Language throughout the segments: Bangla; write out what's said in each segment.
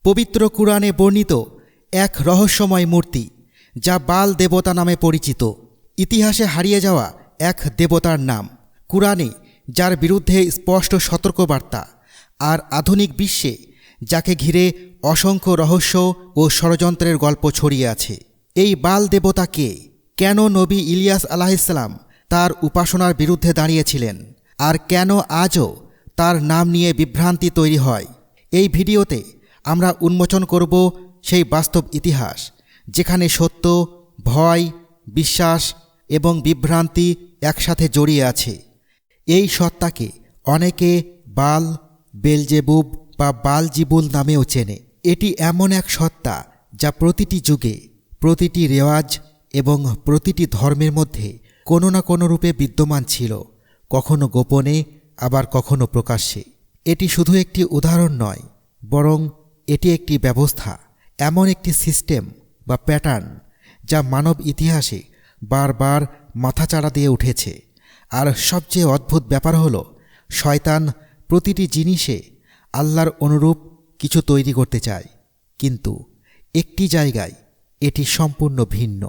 পবিত্র কুরআনে বর্ণিত এক রহস্যময় মূর্তি, যা বাল দেবতা নামে পরিচিত। ইতিহাসে হারিয়ে যাওয়া এক দেবতার নাম কুরআনে, যার বিরুদ্ধে স্পষ্ট সতর্কবার্তা, আর আধুনিক বিশ্বে যাকে ঘিরে অসংখ্য রহস্য ও ষড়যন্ত্রের গল্প ছড়িয়ে আছে। এই বাল দেবতা কে? কেন নবী ইলিয়াস আলাইহিসসালাম তার উপাসনার বিরুদ্ধে দাঁড়িয়েছিলেন? আর কেন আজও তার নাম নিয়ে বিভ্রান্তি তৈরি হয়? এই ভিডিওতে আমরা উন্মোচন করব সেই বাস্তব ইতিহাস, যেখানে সত্য, ভয়, বিশ্বাস এবং বিভ্রান্তি একসাথে জড়িয়ে আছে। এই সত্তাকে অনেকে বাল, বেলজেবুব বা বালজিবুল নামেও চেনে। এটি এমন এক সত্তা যা প্রতিটি যুগে, প্রতিটি রেওয়াজ এবং প্রতিটি ধর্মের মধ্যে কোনো না কোনো রূপে বিদ্যমান ছিল, কখনো গোপনে, আবার কখনো প্রকাশ্যে। এটি শুধু একটি উদাহরণ নয়, বরং এটি একটি ব্যবস্থা, এমন একটি সিস্টেম বা প্যাটার্ন যা মানব ইতিহাসে বারবার মাথাচাড়া দিয়ে উঠেছে। আর সবচেয়ে অদ্ভুত ব্যাপার হলো, শয়তান প্রতিটি জিনিসে আল্লাহর অনুরূপ কিছু তৈরি করতে চায়, কিন্তু একটি জায়গায় এটি সম্পূর্ণ ভিন্ন।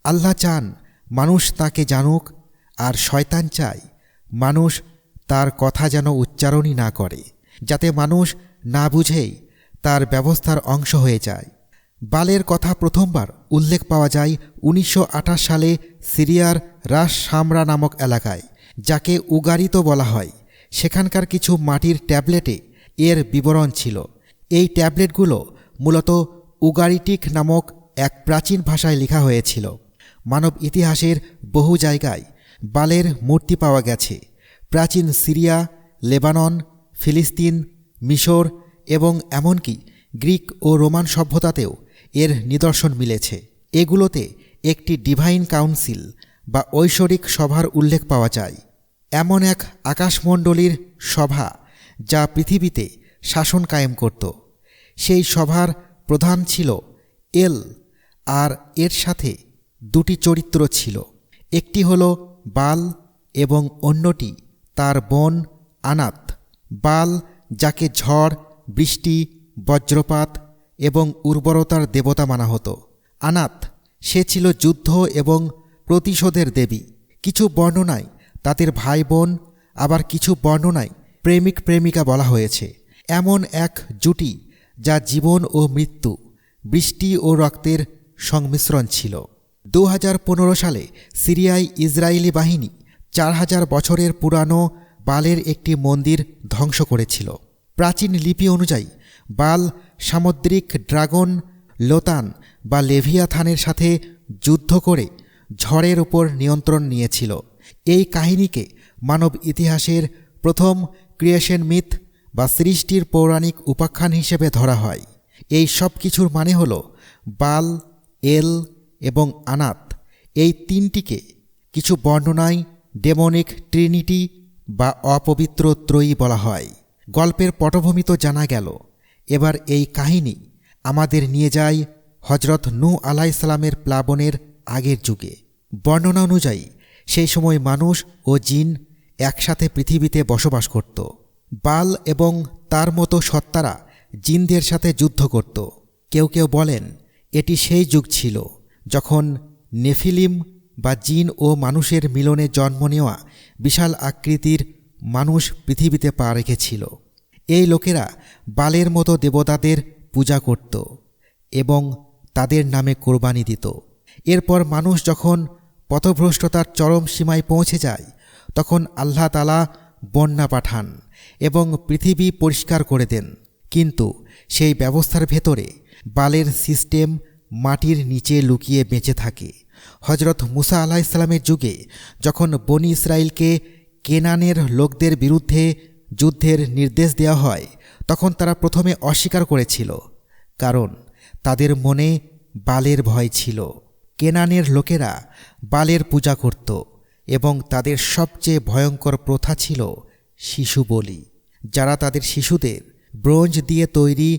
আল্লাহ চান মানুষ তাকে জানুক, আর শয়তান চায় মানুষ তার কথা যেন উচ্চারণই না করে, যাতে মানুষ না বুঝেই তার ব্যবস্থার অংশ হয়ে যায়। বালের কথা প্রথমবার উল্লেখ পাওয়া যায় 1928 সালে সিরিয়ার রাস সামরা নামক এলাকায়, যাকে উগারিত বলা হয়। সেখানকার কিছু মাটির ট্যাবলেটে এর বিবরণ ছিল। এই ট্যাবলেটগুলো মূলত উগারিটিক নামক এক প্রাচীন ভাষায় লেখা হয়েছিল। মানব ইতিহাসের বহু জায়গায় বালের মূর্তি পাওয়া গেছে। প্রাচীন সিরিয়া, লেবানন, ফিলিস্তিন, মিশর এবং এমনকি গ্রিক ও রোমান সভ্যতাতেও এর নিদর্শন মিলেছে। এগুলোতে একটি ডিভাইন কাউন্সিল বা ঐশ্বরিক সভার উল্লেখ পাওয়া যায়, এমন এক আকাশমণ্ডলীর সভা যা পৃথিবীতে শাসন কায়েম করত। সেই সভার প্রধান ছিল এল, আর এর সাথে দুটি চরিত্র ছিল। একটি হল বাল এবং অন্যটি তার বোন আনাত। বাল, যাকে ঝড়, বৃষ্টি, বজ্রপাত এবং উর্বরতার দেবতা মানা হতো। আনাত, সে ছিল যুদ্ধ এবং প্রতিশোধের দেবী। কিছু বর্ণনায় তাদের ভাই বোন, আবার কিছু বর্ণনায় প্রেমিক প্রেমিকা বলা হয়েছে। এমন এক জুটি যা জীবন ও মৃত্যু, বৃষ্টি ও রক্তের সংমিশ্রণ ছিল। 2015 সালে সিরিয়ায় ইসরায়েলি বাহিনী 4000 বছরের পুরানো বালের একটি মন্দির ধ্বংস করেছিল। প্রাচীন লিপি অনুযায়ী বাল সামুদ্রিক ড্রাগন লোতান বা লেভিয়াথানের সাথে যুদ্ধ করে ঝড়ের উপর নিয়ন্ত্রণ নিয়েছিল। এই কাহিনীকে মানব ইতিহাসের প্রথম ক্রিয়েশন মিথ বা সৃষ্টির পৌরাণিক উপাখ্যান হিসেবে ধরা হয়। এই সব কিছুর মানে হল, বাল, এল এবং আনাত, এই তিনটিকে কিছু বর্ণনায় ডেমনিক ট্রিনিটি বা অপবিত্র ত্রয়ী বলা হয়। গল্পের পটভূমি তো জানা গেল, এবার এই কাহিনী আমাদের নিয়ে যায় হজরত নূহ আলাইহিসসালামের প্লাবনের আগের যুগে। বর্ণনা অনুযায়ী সেই সময় মানুষ ও জিন একসাথে পৃথিবীতে বসবাস করত। বাল এবং তার মতো সত্তারা জিনদের সাথে যুদ্ধ করত। কেউ কেউ বলেন এটি সেই যুগ ছিল যখন নেফিলিম বা জিন ও মানুষের মিলনে জন্ম নেওয়া বিশাল আকৃতির মানুষ পৃথিবীতে পা রেখেছিল। এই লোকেরা বালের মতো দেবতাদের পূজা করত এবং তাদের নামে কোরবানি দিত। এরপর মানুষ যখন পথভ্রষ্টতার চরম সীমায় পৌঁছে যায়, তখন আল্লাহ তাআলা বন্যা পাঠান এবং পৃথিবী পরিষ্কার করে দেন। কিন্তু সেই ব্যবস্থার ভেতরে বালের সিস্টেম মাটির নিচে লুকিয়ে বেঁচে থাকে। হজরত মুসা আলাইহিসসালামের যুগে যখন বনি ইসরায়েলকে কেনানের লোকদের বিরুদ্ধে যুদ্ধের নির্দেশ দেওয়া হয়, তখন তারা প্রথমে অস্বীকার করেছিল, কারণ তাদের মনে বালের ভয় ছিল। কেনানের লোকেরা বালের পূজা করত এবং তাদের সবচেয়ে ভয়ঙ্কর প্রথা ছিল শিশু বলি। যারা তাদের শিশুদের ব্রোঞ্জ দিয়ে তৈরি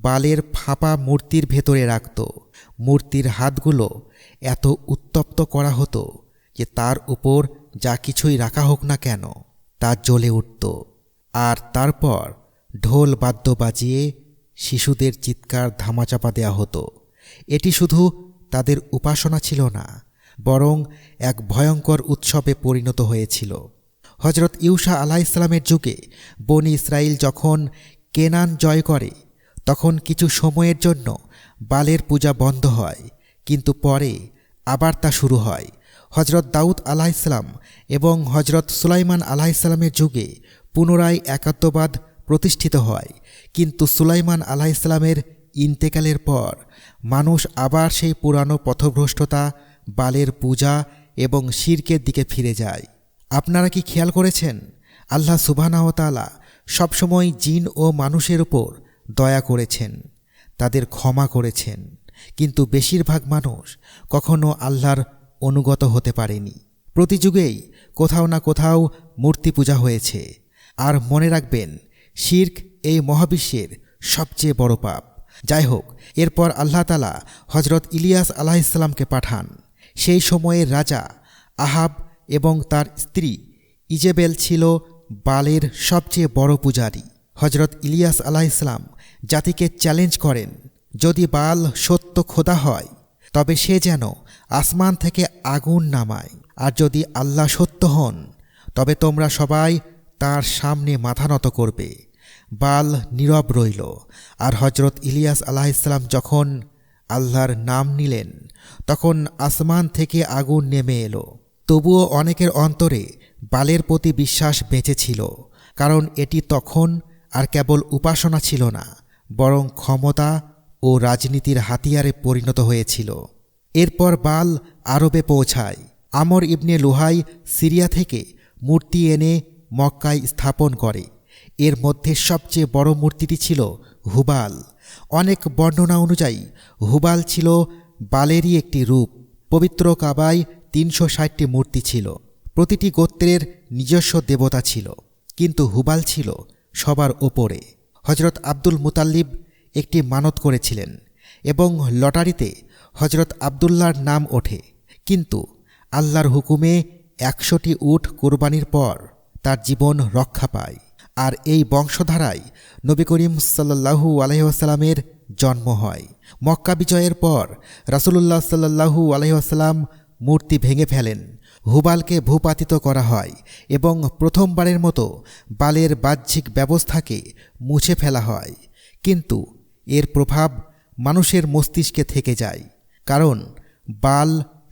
বালের ফাঁপা মূর্তির ভেতরে রাখত। মূর্তির হাতগুলো এত উত্তপ্ত করা হতো যে তার উপর যা কিছুই রাখা হোক না কেন তা জ্বলে উঠত। আর তারপর ঢোল বাদ্য বাজিয়ে শিশুদের চিৎকার ধামাচাপা দেয়া হতো। এটি শুধু তাদের উপাসনা ছিল না, বরং এক ভয়ঙ্কর উৎসবে পরিণত হয়েছিল। হজরত ইউসা আলাইহিসসালামের যুগে বনি ইসরাইল যখন কেনান জয় করে, তখন কিছু সময়ের জন্য বালের পূজা বন্ধ হয়, কিন্তু পরে আবার তা শুরু হয়। হজরত দাউদ আলাইহিসসালাম এবং হজরত সুলাইমান আলাইহিসসালামের যুগে পুনরায় একাত্মবাদ প্রতিষ্ঠিত হয়, কিন্তু সুলাইমান আলাইহিসসালামের ইন্তেকালের পর মানুষ আবার সেই পুরানো পথভ্রষ্টতা, বালের পূজা এবং শিরকের দিকে ফিরে যায়। আপনারা কি খেয়াল করেছেন, আল্লাহ সুবহানাহু ওয়া তাআলা সবসময় জিন ও মানুষের উপর দয়া করেছেন, তাদের ক্ষমা করেছেন, কিন্তু বেশিরভাগ মানুষ কখনো আল্লাহর অনুগত হতে পারেনি। প্রতি যুগেই কোথাও না কোথাও মূর্তি পূজা হয়েছে। আর মনে রাখবেন, শিরক এই মহাবিশ্বের সবচেয়ে বড় পাপ। যাই হোক, এরপর আল্লাহ তাআলা হজরত ইলিয়াস আলাইহিসসালামকে পাঠান। সেই সময়ের রাজা আহাব এবং তার স্ত্রী ইজেবেল ছিল বালের সবচেয়ে বড় পূজারী। হজরত ইলিয়াস আলাইহিসসালাম জাতিকে চ্যালেঞ্জ করেন, যদি বাল সত্য খোদা হয় তবে সে যেন আসমান থেকে আগুন নামায়, আর যদি আল্লাহ সত্য হন তবে তোমরা সবাই তার সামনে মাথা নত করবে। বাল নীরব রইল, আর হজরত ইলিয়াস আলাইহিসসালাম যখন আল্লাহর নাম নিলেন তখন আসমান থেকে আগুন নেমে এলো। তবুও অনেকের অন্তরে বালের প্রতি বিশ্বাস বেঁচে ছিল, কারণ এটি তখন আর কেবল উপাসনা ছিল না, বরং ক্ষমতা ও রাজনীতির হাতিয়ারে পরিণত হয়েছিল। এরপর বাল আরবে পৌঁছায়। আমর ইবনে লুহাই সিরিয়া থেকে মূর্তি এনে মক্কায় স্থাপন করে। এর মধ্যে সবচেয়ে বড় মূর্তিটি ছিল হুবাল। অনেক বর্ণনা অনুযায়ী হুবাল ছিল বালেরই একটি রূপ। পবিত্র কাবায় ৩৬০টি মূর্তি ছিল। প্রতিটি গোত্রের নিজস্ব দেবতা ছিল, কিন্তু হুবাল ছিল সবার ওপরে। হজরত আব্দুল মুতাল্লিব একটি মানত করেছিলেন এবং লটারিতে হজরত আবদুল্লাহর নাম ওঠে, কিন্তু আল্লাহর হুকুমে ১০০টি উট কোরবানির পর তার জীবন রক্ষা পায়। আর এই বংশধারায় নবী করিম সাল্লাল্লাহু আলাইহি ওয়াসাল্লামের জন্ম হয়। মক্কা বিজয়ের পর রাসূলুল্লাহ সাল্লাল্লাহু আলাইহি ওয়াসাল্লাম মূর্তি ভেঙে ফেলেন, হুবালকে ভূপাতিত করা হয় এবং প্রথমবারের মতো বালের বাহ্যিক ব্যবস্থাকে মুছে ফেলা হয়। কিন্তু এর প্রভাব মানুষের মস্তিষ্কে থেকে যায়, কারণ বাল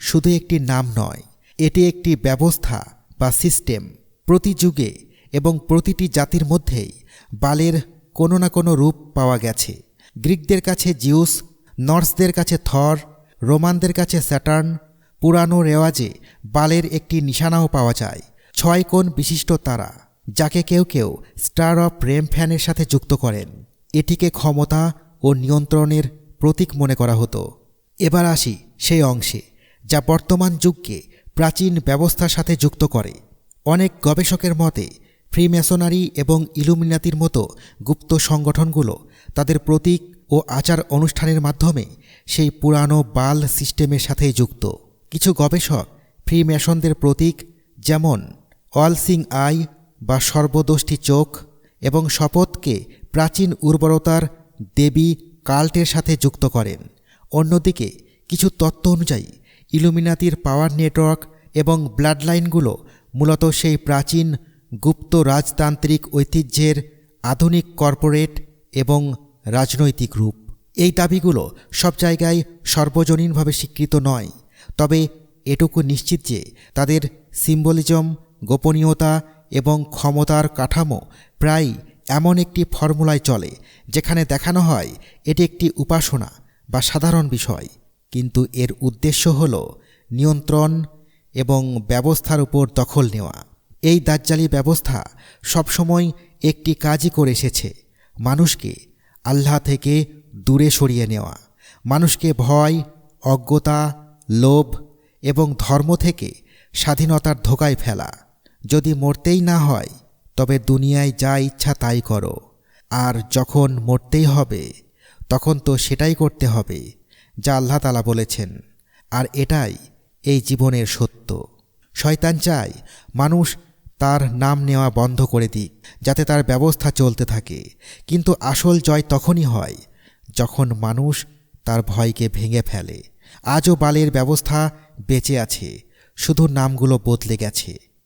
শুধু একটি নাম নয়, এটি একটি ব্যবস্থা বা সিস্টেম। প্রতি যুগে এবং প্রতিটি জাতির মধ্যেই বালের কোনো না কোনো রূপ পাওয়া গেছে। গ্রিকদের কাছে জিউস, নর্সদের কাছে থর, রোমানদের কাছে স্যাটার্ন। পুরানো রেওয়াজে বালের একটি নিশানাও পাওয়া যায়, ৬ কোণ বিশিষ্ট তারা, যাকে কেউ কেউ স্টার অফ রেমফ্যানের সাথে যুক্ত করেন। এটিকে ক্ষমতা ও নিয়ন্ত্রণের প্রতীক মনে করা হতো। এবার আসি সেই অংশে যা বর্তমান যুগকে প্রাচীন ব্যবস্থার সাথে যুক্ত করে। অনেক গবেষকের মতে ফ্রিমেসনারি এবং ইলুমিনাতির মতো গুপ্ত সংগঠনগুলো তাদের প্রতীক ও আচার অনুষ্ঠানের মাধ্যমে সেই পুরানো বাল সিস্টেমের সাথেই যুক্ত। কিছু গবেষক ফ্রিমেসনদের প্রতীক, যেমন অল সিং আই বা সর্বদষ্টি চোখ এবং শপথকে প্রাচীন উর্বরতার দেবী কাল্টের সাথে যুক্ত করেন। অন্যদিকে কিছু তত্ত্ব অনুযায়ী ইলুমিনাতির পাওয়ার নেটওয়ার্ক এবং ব্লাড লাইনগুলো মূলত সেই প্রাচীন গুপ্ত রাজতান্ত্রিক ঐতিহ্যের আধুনিক কর্পোরেট এবং রাজনৈতিক রূপ। এই দাবিগুলো সব জায়গায় সর্বজনীনভাবে স্বীকৃত নয়, তবে এটুকু নিশ্চিত যে তাদের সিম্বলিজম, গোপনীয়তা এবং ক্ষমতার কাঠামো প্রায় এমন একটি ফর্মুলায় চলে যেখানে দেখানো হয় এটি একটি উপাসনা বা সাধারণ বিষয়, কিন্তু এর উদ্দেশ্য হল নিয়ন্ত্রণ এবং ব্যবস্থার উপর দখল নেওয়া। এই দাজ্জালি ব্যবস্থা সবসময় একটি কাজই করে এসেছে, মানুষকে আল্লাহ থেকে দূরে সরিয়ে নেওয়া, মানুষকে ভয়, অজ্ঞতা, লোভ এবং ধর্ম থেকে স্বাধীনতার ধোঁকায় ফেলা। যদি মরতেই না হয় তবে দুনিয়ায় যা ইচ্ছা তাই করো, আর যখন মরতেই হবে তখন তো সেটাই করতে হবে যা আল্লাহ তাআলা বলেছেন, আর এটাই এই জীবনের সত্য। শয়তান চায় মানুষ তার নাম নেওয়া বন্ধ করে দিক, যাতে তার ব্যবস্থা চলতে থাকে। কিন্তু আসল জয় তখনই হয় যখন মানুষ তার ভয়কে ভেঙে ফেলে। আজও বালের ব্যবস্থা বেঁচে আছে, শুধু নামগুলো বদলে গেছে।